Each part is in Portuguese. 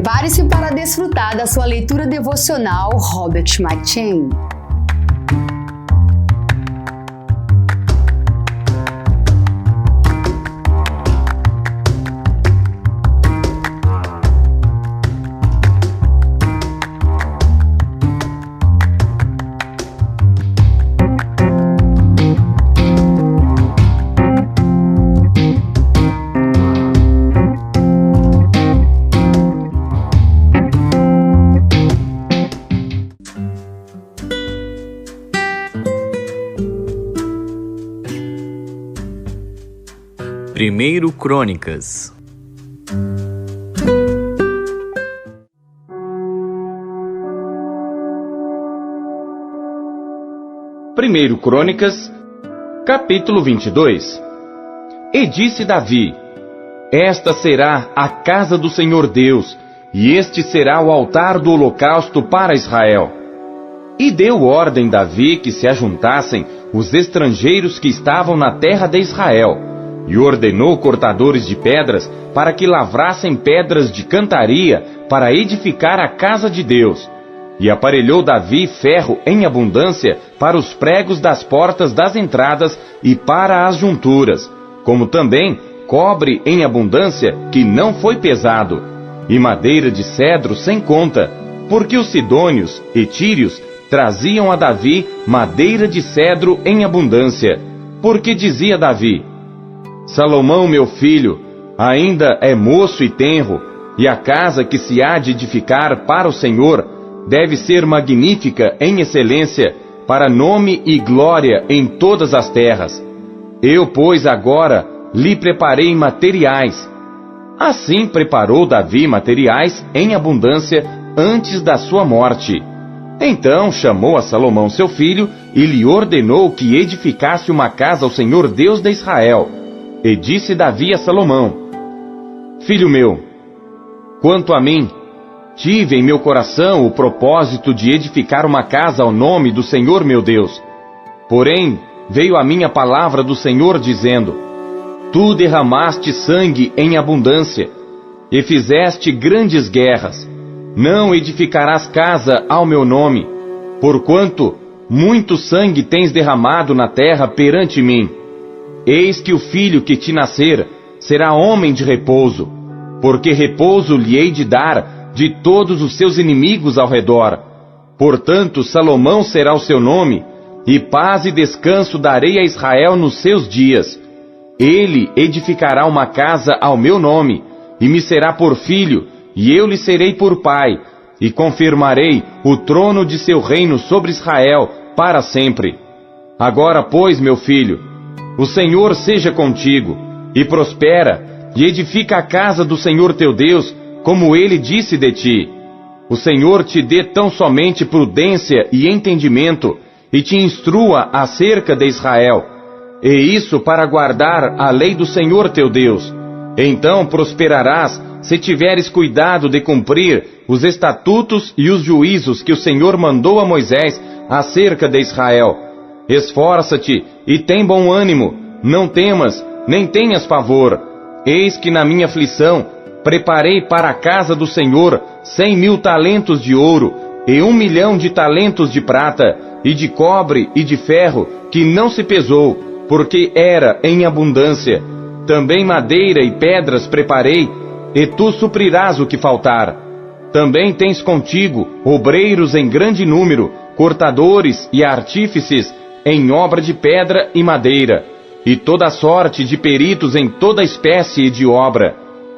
Prepare-se para desfrutar da sua leitura devocional Robert McChain. Primeiro Crônicas. Primeiro Crônicas, capítulo 22. E disse Davi: Esta será a casa do Senhor Deus, e este será o altar do holocausto para Israel. E deu ordem Davi que se ajuntassem os estrangeiros que estavam na terra de Israel, e ordenou cortadores de pedras para que lavrassem pedras de cantaria para edificar a casa de Deus. E aparelhou Davi ferro em abundância para os pregos das portas das entradas e para as junturas, como também cobre em abundância que não foi pesado, e madeira de cedro sem conta, porque os sidônios e tírios traziam a Davi madeira de cedro em abundância, porque dizia Davi: Salomão, meu filho, ainda é moço e tenro, e a casa que se há de edificar para o Senhor deve ser magnífica em excelência, para nome e glória em todas as terras. Eu, pois, agora lhe preparei materiais. Assim preparou Davi materiais em abundância antes da sua morte. Então chamou a Salomão seu filho e lhe ordenou que edificasse uma casa ao Senhor Deus de Israel. E disse Davi a Salomão: Filho meu, quanto a mim, tive em meu coração o propósito de edificar uma casa ao nome do Senhor meu Deus. Porém, veio a mim a palavra do Senhor dizendo: Tu derramaste sangue em abundância, e fizeste grandes guerras. Não edificarás casa ao meu nome, porquanto muito sangue tens derramado na terra perante mim. Eis que o filho que te nascer será homem de repouso, porque repouso lhe hei de dar de todos os seus inimigos ao redor. Portanto, Salomão será o seu nome, e paz e descanso darei a Israel nos seus dias. Ele edificará uma casa ao meu nome, e me será por filho, e eu lhe serei por pai, e confirmarei o trono de seu reino sobre Israel para sempre. Agora, pois, meu filho, o Senhor seja contigo, e prospera, e edifica a casa do Senhor teu Deus, como ele disse de ti. O Senhor te dê tão somente prudência e entendimento, e te instrua acerca de Israel, e isso para guardar a lei do Senhor teu Deus. Então prosperarás, se tiveres cuidado de cumprir os estatutos e os juízos que o Senhor mandou a Moisés acerca de Israel. Esforça-te e tem bom ânimo, não temas, nem tenhas pavor. Eis que na minha aflição preparei para a casa do Senhor 100.000 talentos de ouro, e 1.000.000 de talentos de prata, e de cobre e de ferro, que não se pesou, porque era em abundância. Também madeira e pedras preparei, e tu suprirás o que faltar. Também tens contigo obreiros em grande número, cortadores e artífices, em obra de pedra e madeira, e toda sorte de peritos em toda espécie de obra.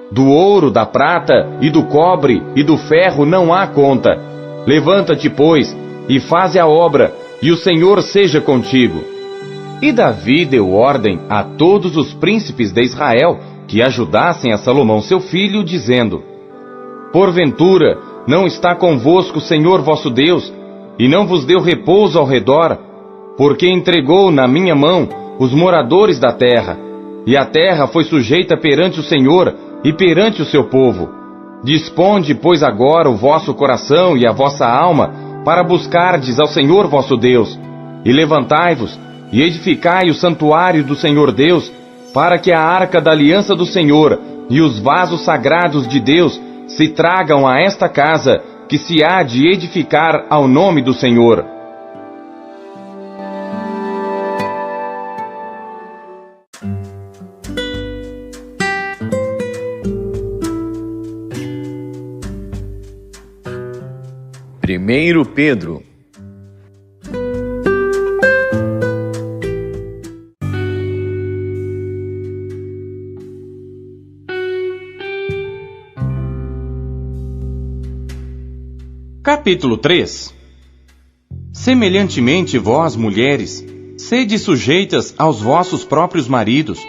Do ouro, da prata, e do cobre, e do ferro não há conta. Levanta-te, pois, e faze a obra, e o Senhor seja contigo. E Davi deu ordem a todos os príncipes de Israel que ajudassem a Salomão seu filho, dizendo: Porventura, não está convosco o Senhor vosso Deus, e não vos deu repouso ao redor, porque entregou na minha mão os moradores da terra, e a terra foi sujeita perante o Senhor e perante o seu povo. Disponde, pois, agora o vosso coração e a vossa alma para buscardes ao Senhor vosso Deus, e levantai-vos e edificai o santuário do Senhor Deus, para que a arca da aliança do Senhor e os vasos sagrados de Deus se tragam a esta casa que se há de edificar ao nome do Senhor. Primeiro Pedro. Capítulo 3. Semelhantemente vós, mulheres, sede sujeitas aos vossos próprios maridos,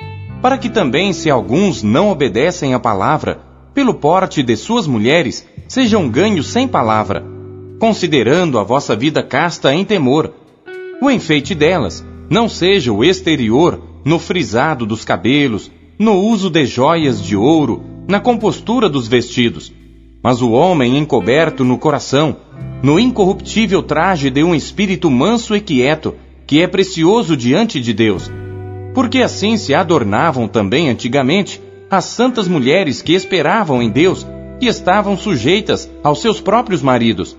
para que também, se alguns não obedecem à palavra, pelo porte de suas mulheres, sejam ganhos sem palavra, considerando a vossa vida casta em temor. O enfeite delas não seja o exterior, no frisado dos cabelos, no uso de joias de ouro, na compostura dos vestidos, mas o homem encoberto no coração, no incorruptível traje de um espírito manso e quieto, que é precioso diante de Deus. Porque assim se adornavam também antigamente as santas mulheres que esperavam em Deus e estavam sujeitas aos seus próprios maridos,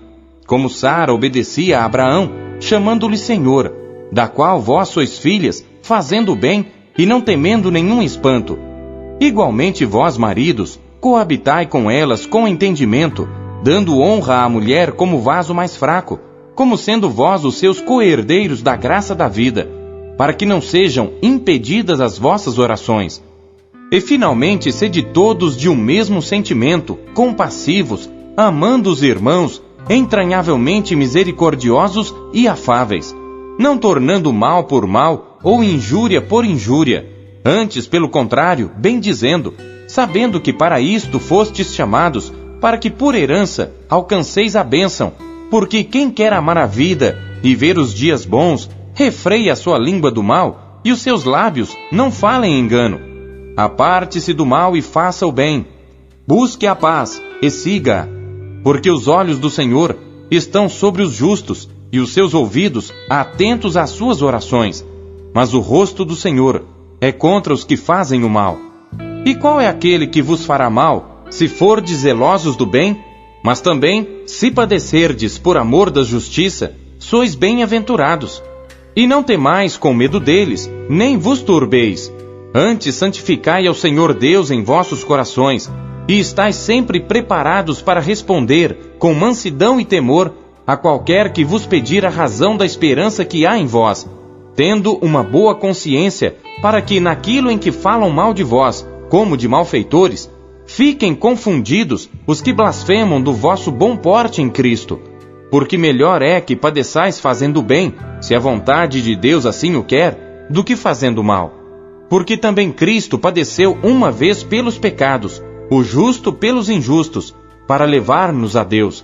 como Sara obedecia a Abraão, chamando-lhe Senhor, da qual vós sois filhas, fazendo o bem e não temendo nenhum espanto. Igualmente vós, maridos, coabitai com elas com entendimento, dando honra à mulher como vaso mais fraco, como sendo vós os seus co-herdeiros da graça da vida, para que não sejam impedidas as vossas orações. E finalmente sede todos de um mesmo sentimento, compassivos, amando os irmãos, entranhavelmente misericordiosos e afáveis, não tornando mal por mal ou injúria por injúria, antes, pelo contrário, bendizendo, sabendo que para isto fostes chamados, para que por herança alcanceis a bênção, porque quem quer amar a vida e ver os dias bons, refreie a sua língua do mal, e os seus lábios não falem engano. Aparte-se do mal e faça o bem. Busque a paz e siga-a, porque os olhos do Senhor estão sobre os justos, e os seus ouvidos atentos às suas orações. Mas o rosto do Senhor é contra os que fazem o mal. E qual é aquele que vos fará mal, se fordes zelosos do bem? Mas também, se padecerdes por amor da justiça, sois bem-aventurados. E não temais com medo deles, nem vos turbeis. Antes santificai ao Senhor Deus em vossos corações, e estais sempre preparados para responder, com mansidão e temor, a qualquer que vos pedir a razão da esperança que há em vós, tendo uma boa consciência, para que naquilo em que falam mal de vós, como de malfeitores, fiquem confundidos os que blasfemam do vosso bom porte em Cristo. Porque melhor é que padeçais fazendo bem, se a vontade de Deus assim o quer, do que fazendo mal. Porque também Cristo padeceu uma vez pelos pecados, o justo pelos injustos, para levar-nos a Deus,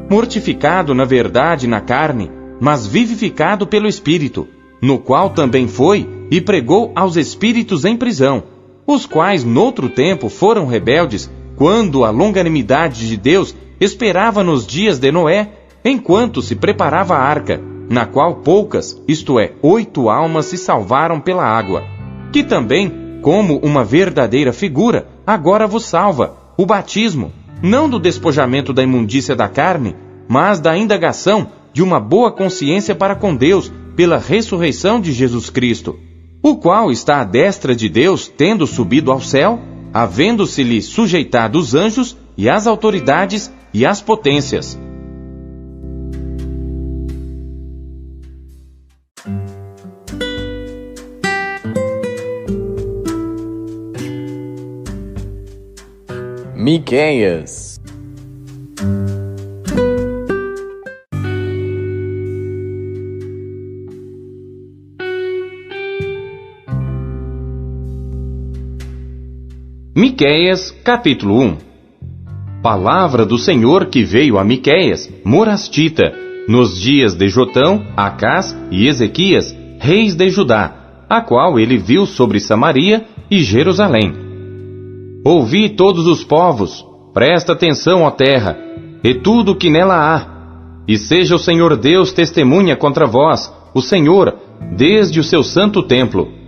mortificado na verdade na carne, mas vivificado pelo Espírito, no qual também foi e pregou aos espíritos em prisão, os quais noutro tempo foram rebeldes, quando a longanimidade de Deus esperava nos dias de Noé, enquanto se preparava a arca, na qual poucas, isto é, 8 almas se salvaram pela água, que também, como uma verdadeira figura, agora vos salva, o batismo, não do despojamento da imundícia da carne, mas da indagação de uma boa consciência para com Deus, pela ressurreição de Jesus Cristo, o qual está à destra de Deus, tendo subido ao céu, havendo-se-lhe sujeitado os anjos e as autoridades e as potências. Miqueias. Miqueias, capítulo 1. Palavra do Senhor que veio a Miqueias, morastita, nos dias de Jotão, Acás e Ezequias, reis de Judá, a qual ele viu sobre Samaria e Jerusalém. Ouvi todos os povos, presta atenção, ó terra, e tudo o que nela há, e seja o Senhor Deus testemunha contra vós, o Senhor, desde o seu santo templo.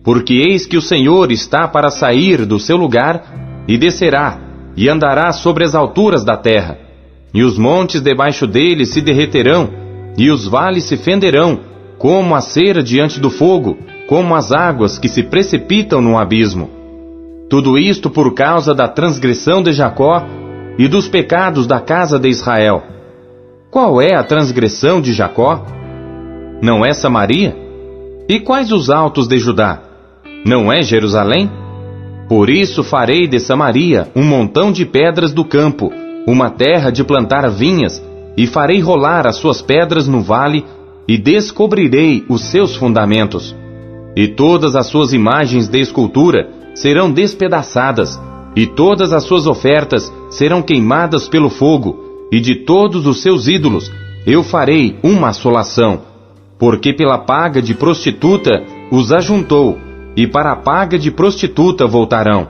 Porque eis que o Senhor está para sair do seu lugar, e descerá, e andará sobre as alturas da terra. E os montes debaixo dele se derreterão, e os vales se fenderão, como a cera diante do fogo, como as águas que se precipitam no abismo. Tudo isto por causa da transgressão de Jacó e dos pecados da casa de Israel. Qual é a transgressão de Jacó? Não é Samaria? E quais os altos de Judá? Não é Jerusalém? Por isso farei de Samaria um montão de pedras do campo, uma terra de plantar vinhas, e farei rolar as suas pedras no vale, e descobrirei os seus fundamentos. E todas as suas imagens de escultura serão despedaçadas, e todas as suas ofertas serão queimadas pelo fogo, e de todos os seus ídolos eu farei uma assolação, porque pela paga de prostituta os ajuntou, e para a paga de prostituta voltarão.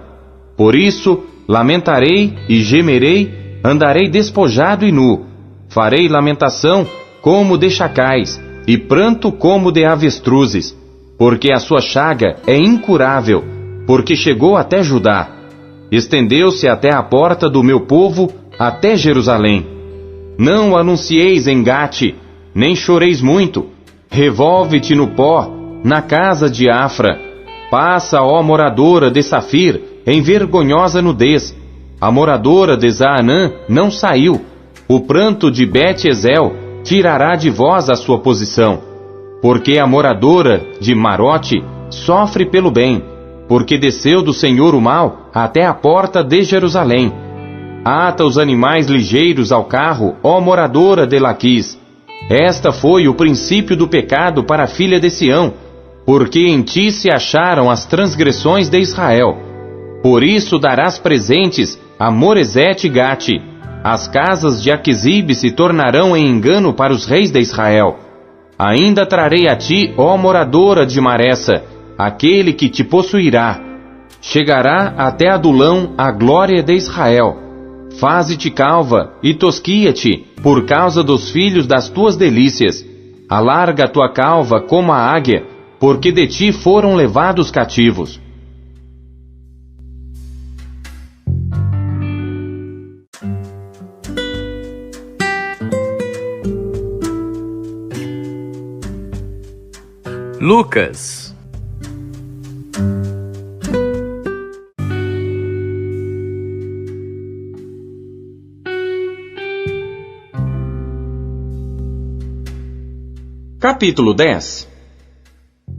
Por isso lamentarei e gemerei, andarei despojado e nu, farei lamentação como de chacais, e pranto como de avestruzes, porque a sua chaga é incurável, porque chegou até Judá, estendeu-se até a porta do meu povo, até Jerusalém. Não anuncieis em Gate, nem choreis muito, revolve-te no pó, na casa de Afra. Passa, ó moradora de Safir, em vergonhosa nudez. A moradora de Zaanã não saiu. O pranto de Bet-Ezel tirará de vós a sua posição. Porque a moradora de Marote sofre pelo bem, porque desceu do Senhor o mal até a porta de Jerusalém. Ata os animais ligeiros ao carro, ó moradora de Laquis. Esta foi o princípio do pecado para a filha de Sião, porque em ti se acharam as transgressões de Israel. Por isso darás presentes a Moresete e Gate. As casas de Aquizib se tornarão em engano para os reis de Israel. Ainda trarei a ti, ó moradora de Maressa, aquele que te possuirá. Chegará até Adulão a glória de Israel. Faze-te calva e tosquia-te por causa dos filhos das tuas delícias. Alarga a tua calva como a águia, porque de ti foram levados cativos. Lucas. Capítulo 10.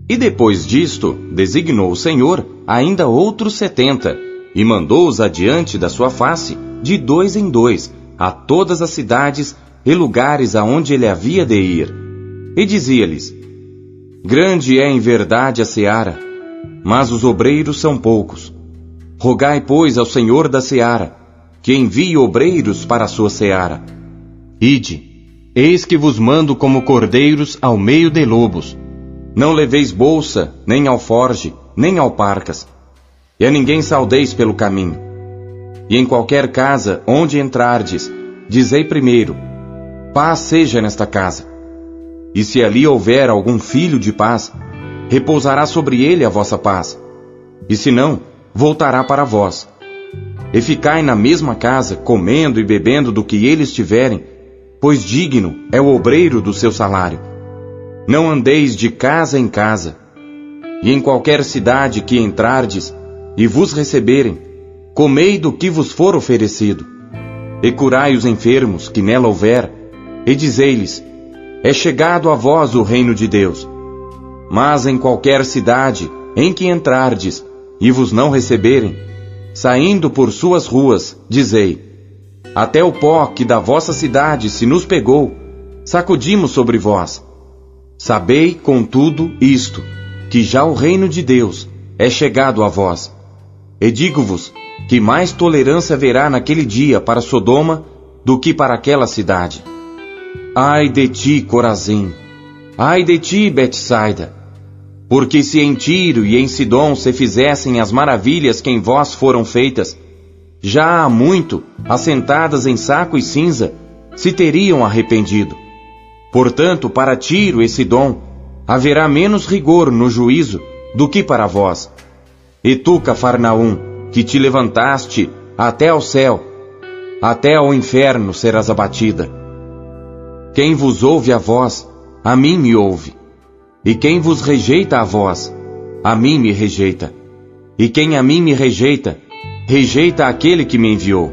E depois disto, designou o Senhor ainda outros 70, e mandou-os adiante da sua face, de 2 em 2, a todas as cidades e lugares aonde ele havia de ir. E dizia-lhes: Grande é em verdade a seara, mas os obreiros são poucos. Rogai, pois, ao Senhor da seara, que envie obreiros para a sua seara. Ide, eis que vos mando como cordeiros ao meio de lobos. Não leveis bolsa, nem alforge, nem alparcas, e a ninguém saudeis pelo caminho. E em qualquer casa onde entrardes, dizei primeiro: paz seja nesta casa. E se ali houver algum filho de paz, repousará sobre ele a vossa paz. E se não, voltará para vós. E ficai na mesma casa, comendo e bebendo do que eles tiverem, pois digno é o obreiro do seu salário. Não andeis de casa em casa. E em qualquer cidade que entrardes, e vos receberem, comei do que vos for oferecido. E curai os enfermos que nela houver, e dizei-lhes: é chegado a vós o reino de Deus. Mas em qualquer cidade em que entrardes, e vos não receberem, saindo por suas ruas, dizei: até o pó que da vossa cidade se nos pegou, sacudimos sobre vós. Sabei, contudo, isto, que já o reino de Deus é chegado a vós. E digo-vos que mais tolerância haverá naquele dia para Sodoma do que para aquela cidade. Ai de ti, Corazim! Ai de ti, Betsaida! Porque se em Tiro e em Sidom se fizessem as maravilhas que em vós foram feitas, já há muito, assentadas em saco e cinza, se teriam arrependido. Portanto, para Tiro e Sidom, haverá menos rigor no juízo do que para vós. E tu, Cafarnaum, que te levantaste até ao céu, até ao inferno serás abatida. Quem vos ouve a vós, a mim me ouve. E quem vos rejeita a vós, a mim me rejeita. E quem a mim me rejeita, rejeita aquele que me enviou.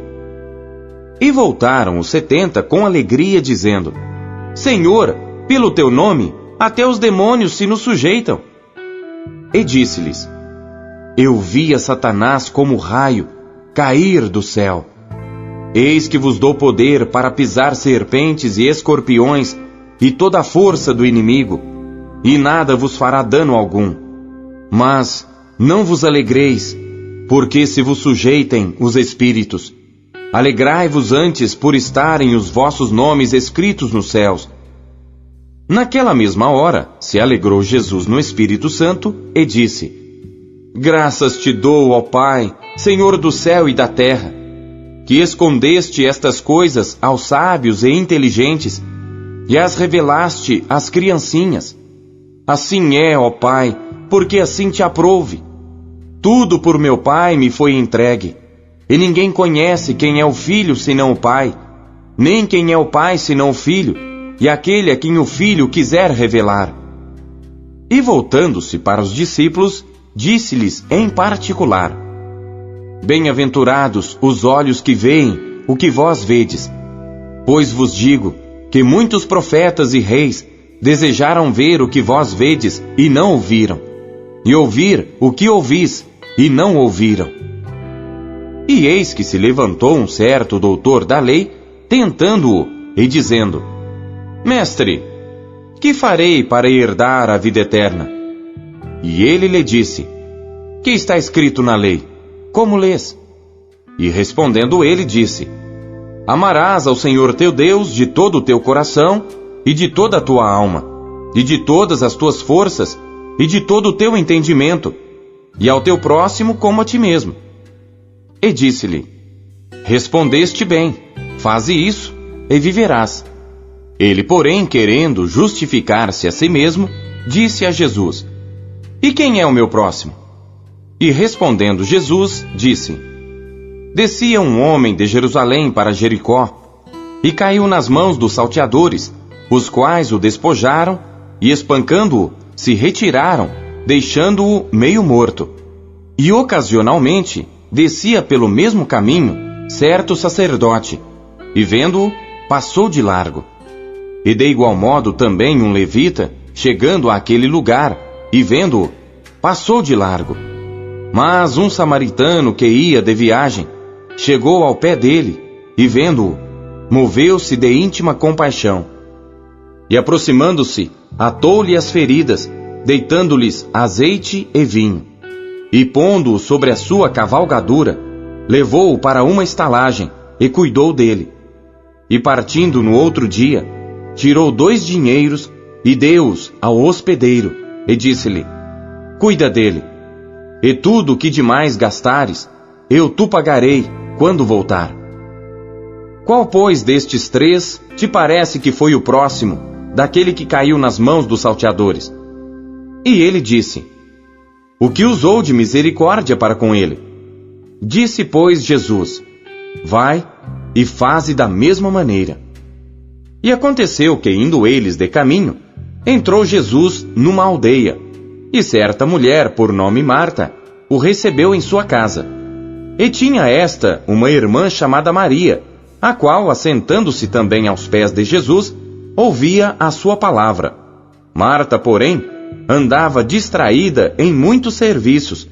E voltaram os 70 com alegria, dizendo: Senhor, pelo teu nome, até os demônios se nos sujeitam. E disse-lhes: Eu vi a Satanás como raio cair do céu. Eis que vos dou poder para pisar serpentes e escorpiões e toda a força do inimigo, e nada vos fará dano algum. Mas não vos alegreis, porque se vos sujeitem os espíritos. Alegrai-vos antes por estarem os vossos nomes escritos nos céus. Naquela mesma hora se alegrou Jesus no Espírito Santo e disse: Graças te dou, ó Pai, Senhor do céu e da terra, que escondeste estas coisas aos sábios e inteligentes e as revelaste às criancinhas. Assim é, ó Pai, porque assim te aprouve. Tudo por meu Pai me foi entregue, e ninguém conhece quem é o Filho senão o Pai, nem quem é o Pai senão o Filho, e aquele a quem o Filho quiser revelar. E voltando-se para os discípulos, disse-lhes em particular: Bem-aventurados os olhos que veem o que vós vedes. Pois vos digo que muitos profetas e reis desejaram ver o que vós vedes e não ouviram, e ouvir o que ouvis e não ouviram. E eis que se levantou um certo doutor da lei, tentando-o e dizendo: Mestre, que farei para herdar a vida eterna? E ele lhe disse: Que está escrito na lei? Como lês? E respondendo ele, disse: Amarás ao Senhor teu Deus de todo o teu coração, e de toda a tua alma, e de todas as tuas forças, e de todo o teu entendimento, e ao teu próximo como a ti mesmo. E disse-lhe: Respondeste bem, faze isso, e viverás. Ele, porém, querendo justificar-se a si mesmo, disse a Jesus: E quem é o meu próximo? E respondendo Jesus, disse: Descia um homem de Jerusalém para Jericó, e caiu nas mãos dos salteadores, os quais o despojaram, e espancando-o, se retiraram, deixando-o meio morto. E ocasionalmente descia pelo mesmo caminho certo sacerdote, e vendo-o, passou de largo. E de igual modo também um levita, chegando àquele lugar, e vendo-o, passou de largo. Mas um samaritano que ia de viagem, chegou ao pé dele, e vendo-o, moveu-se de íntima compaixão. E aproximando-se, atou-lhe as feridas, deitando-lhes azeite e vinho. E pondo-o sobre a sua cavalgadura, levou-o para uma estalagem, e cuidou dele. E partindo no outro dia, tirou 2 dinheiros, e deu-os ao hospedeiro, e disse-lhe: Cuida dele, e tudo o que demais gastares, eu tu pagarei quando voltar. Qual, pois, destes 3 te parece que foi o próximo daquele que caiu nas mãos dos salteadores? E ele disse: O que usou de misericórdia para com ele. Disse, pois, Jesus: Vai e faze da mesma maneira. E aconteceu que, indo eles de caminho, entrou Jesus numa aldeia, e certa mulher, por nome Marta, o recebeu em sua casa. E tinha esta uma irmã chamada Maria, a qual, assentando-se também aos pés de Jesus, ouvia a sua palavra. Marta, porém, andava distraída em muitos serviços,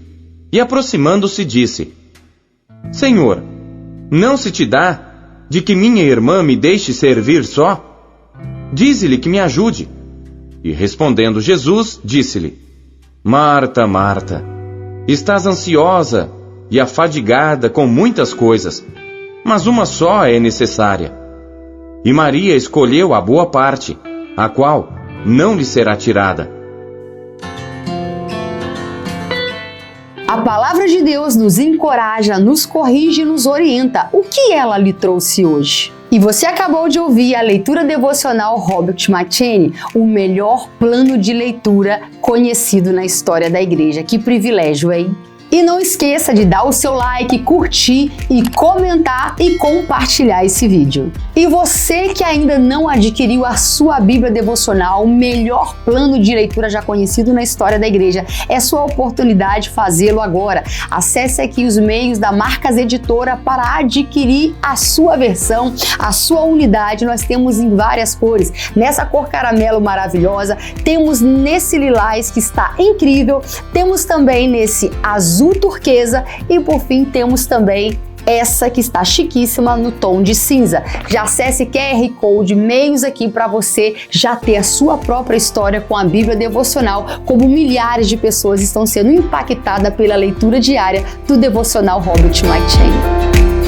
e aproximando-se disse: Senhor, não se te dá de que minha irmã me deixe servir só? Dize-lhe que me ajude. E respondendo Jesus, disse-lhe: Marta, Marta, estás ansiosa e afadigada com muitas coisas, mas uma só é necessária. E Maria escolheu a boa parte, a qual não lhe será tirada. A palavra de Deus nos encoraja, nos corrige e nos orienta. O que ela lhe trouxe hoje? E você acabou de ouvir a leitura devocional Robert Machini, o melhor plano de leitura conhecido na história da igreja. Que privilégio, hein? E não esqueça de dar o seu like, curtir e comentar e compartilhar esse vídeo. E você que ainda não adquiriu a sua Bíblia Devocional, o melhor plano de leitura já conhecido na história da igreja, é sua oportunidade de fazê-lo agora. Acesse aqui os meios da Marcas Editora para adquirir a sua versão, a sua unidade. Nós temos em várias cores. Nessa cor caramelo maravilhosa, temos nesse lilás que está incrível, temos também nesse azul turquesa e por fim temos também essa que está chiquíssima no tom de cinza. Já acesse QR Code, meios aqui para você já ter a sua própria história com a Bíblia Devocional, como milhares de pessoas estão sendo impactadas pela leitura diária do Devocional Robert McCheyne.